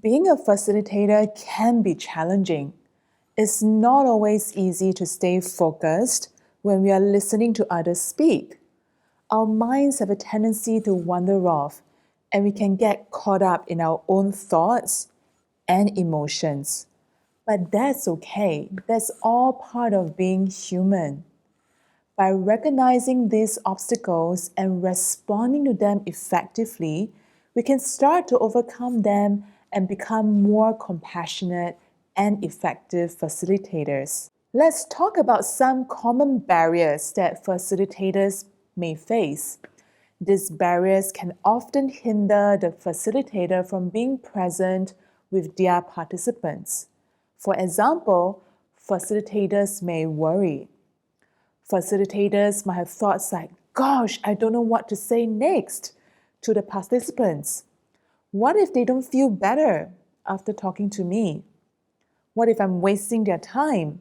Being a facilitator can be challenging. It's not always easy to stay focused when we are listening to others speak. Our minds have a tendency to wander off, and we can get caught up in our own thoughts and emotions. But that's okay. That's all part of being human. By recognizing these obstacles and responding to them effectively, we can start to overcome them and become more compassionate and effective facilitators. Let's talk about some common barriers that facilitators may face. These barriers can often hinder the facilitator from being present with their participants. For example, facilitators may worry. Facilitators might have thoughts like, gosh, I don't know what to say next to the participants. What if they don't feel better after talking to me? What if I'm wasting their time?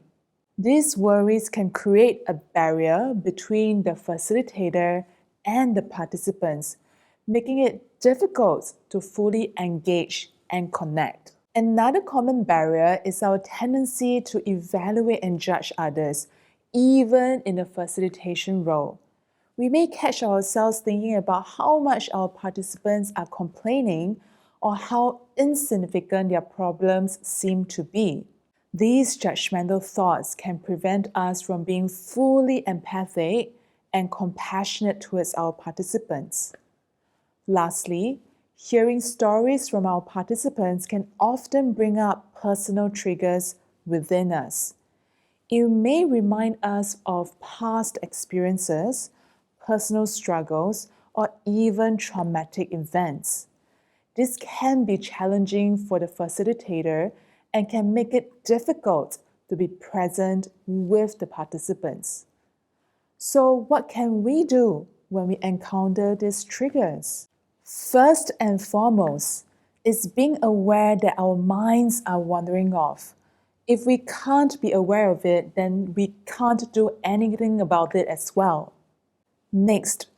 These worries can create a barrier between the facilitator and the participants, making it difficult to fully engage and connect. Another common barrier is our tendency to evaluate and judge others, even in a facilitation role. We may catch ourselves thinking about how much our participants are complaining or how insignificant their problems seem to be. These judgmental thoughts can prevent us from being fully empathic and compassionate towards our participants. Lastly, hearing stories from our participants can often bring up personal triggers within us. It may remind us of past experiences, personal struggles, or even traumatic events. This can be challenging for the facilitator and can make it difficult to be present with the participants. So, what can we do when we encounter these triggers? First and foremost is being aware that our minds are wandering off. If we can't be aware of it, then we can't do anything about it as well. Next,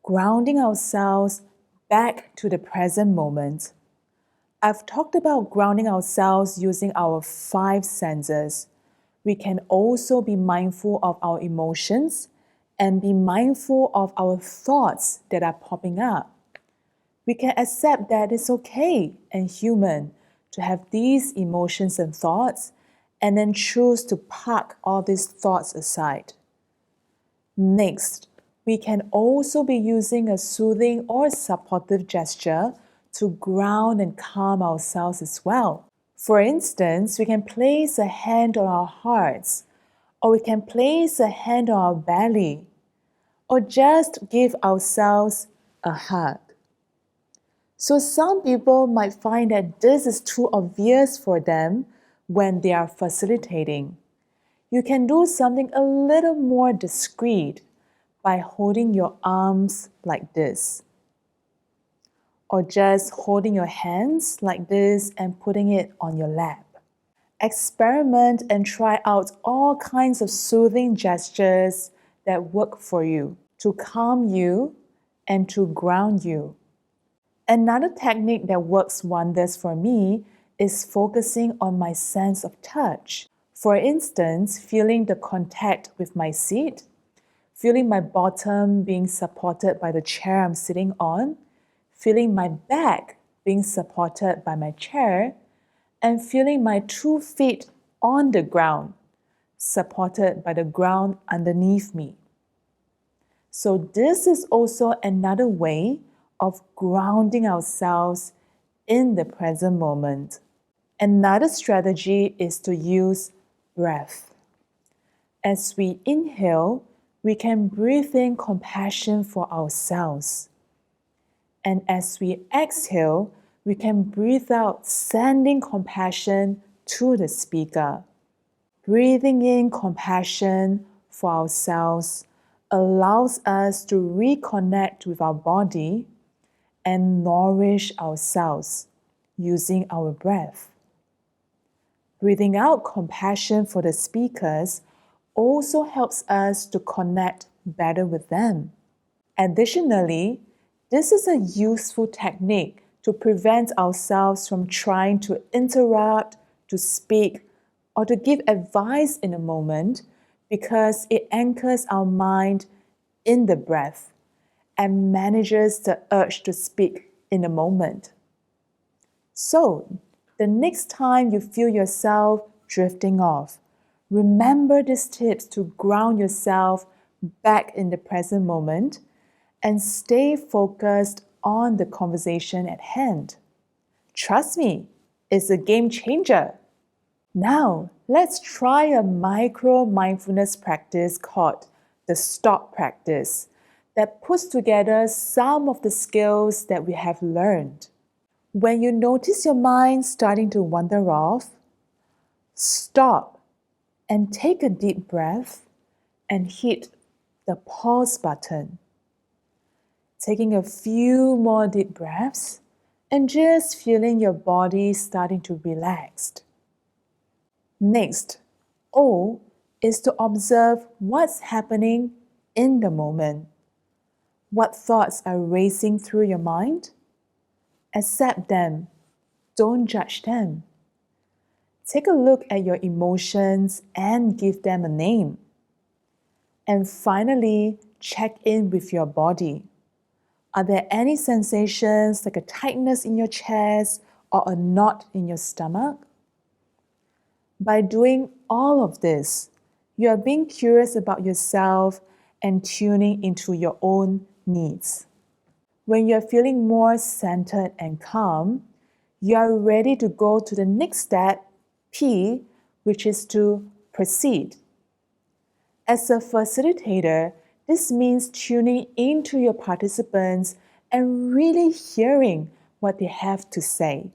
grounding ourselves back to the present moment. I've talked about grounding ourselves using our 5 senses. We can also be mindful of our emotions and be mindful of our thoughts that are popping up. We can accept that it's okay and human to have these emotions and thoughts and then choose to park all these thoughts aside. Next, we can also be using a soothing or supportive gesture to ground and calm ourselves as well. For instance, we can place a hand on our hearts, or we can place a hand on our belly, or just give ourselves a hug. So some people might find that this is too obvious for them when they are facilitating. You can do something a little more discreet by holding your arms like this, or just holding your hands like this and putting it on your lap. Experiment and try out all kinds of soothing gestures that work for you to calm you and to ground you. Another technique that works wonders for me is focusing on my sense of touch. For instance, feeling the contact with my seat, feeling my bottom being supported by the chair I'm sitting on, feeling my back being supported by my chair, and feeling my 2 feet on the ground, supported by the ground underneath me. So this is also another way of grounding ourselves in the present moment. Another strategy is to use breath. As we inhale, we can breathe in compassion for ourselves. And as we exhale, we can breathe out, sending compassion to the speaker. Breathing in compassion for ourselves allows us to reconnect with our body and nourish ourselves using our breath. Breathing out compassion for the speakers also helps us to connect better with them. Additionally, this is a useful technique to prevent ourselves from trying to interrupt, to speak, or to give advice in a moment because it anchors our mind in the breath and manages the urge to speak in a moment. So, the next time you feel yourself drifting off, remember these tips to ground yourself back in the present moment and stay focused on the conversation at hand. Trust me, it's a game changer. Now, let's try a micro mindfulness practice called the stop practice that puts together some of the skills that we have learned. When you notice your mind starting to wander off, stop and take a deep breath and hit the pause button. Taking a few more deep breaths and just feeling your body starting to relax. Next, O is to observe what's happening in the moment. What thoughts are racing through your mind? Accept them. Don't judge them. Take a look at your emotions and give them a name. And finally, check in with your body. Are there any sensations like a tightness in your chest or a knot in your stomach? By doing all of this, you are being curious about yourself and tuning into your own needs. When you're feeling more centered and calm, you are ready to go to the next step, P, which is to proceed. As a facilitator, this means tuning into your participants and really hearing what they have to say.